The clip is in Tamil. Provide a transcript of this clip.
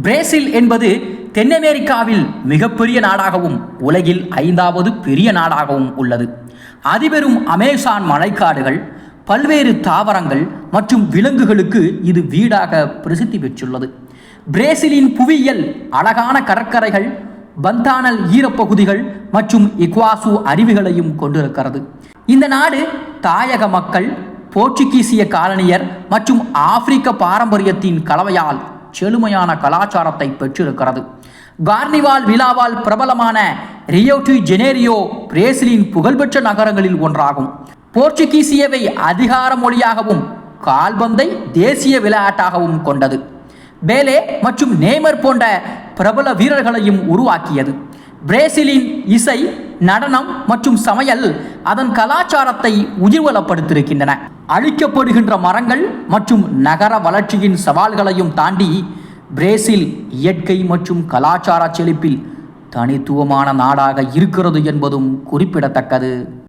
பிரேசில் என்பது தென் அமெரிக்காவில் மிகப்பெரிய நாடாகவும் உலகில் 5வது பெரிய நாடாகவும் உள்ளது. அதிபெரும் அமேசான் மழைக்காடுகள், பல்வேறு தாவரங்கள் மற்றும் விலங்குகளுக்கு இது வீடாக பிரசித்தி பெற்றுள்ளது. பிரேசிலின் புவியியல் அழகான கடற்கரைகள், பந்தானல் ஈரப்பகுதிகள் மற்றும் இக்வாசு அருவிகளையும் கொண்டிருக்கிறது. இந்த நாடு தாயக மக்கள், போர்ச்சுகீசிய காலனியர் மற்றும் ஆப்பிரிக்க பாரம்பரியத்தின் கலவையால் செழுமையான கலாச்சாரத்தை பெற்றிருக்கிறது. கார்னிவால் விழாவால் பிரபலமான ரியோ டி ஜெனேரியோ பிரேசிலின் புகழ்பெற்ற நகரங்களில் ஒன்றாகும். போர்ச்சுகீசியவை அதிகார மொழியாகவும் கால்பந்தை தேசிய விளையாட்டாகவும் கொண்டது. பேலே மற்றும் நேமர் போன்ற பிரபல வீரர்களையும் உருவாக்கியது. பிரேசிலின் இசை, நடனம் மற்றும் சமையல் அதன் கலாச்சாரத்தை உயிர்வலப்படுத்தியிருக்கின்றன. அழிக்கப்படுகின்ற மரங்கள் மற்றும் நகர வளர்ச்சியின் சவால்களையும் தாண்டி பிரேசில் இயற்கை மற்றும் கலாச்சார செழிப்பில் தனித்துவமான நாடாக இருக்கிறது என்பதும் குறிப்பிடத்தக்கது.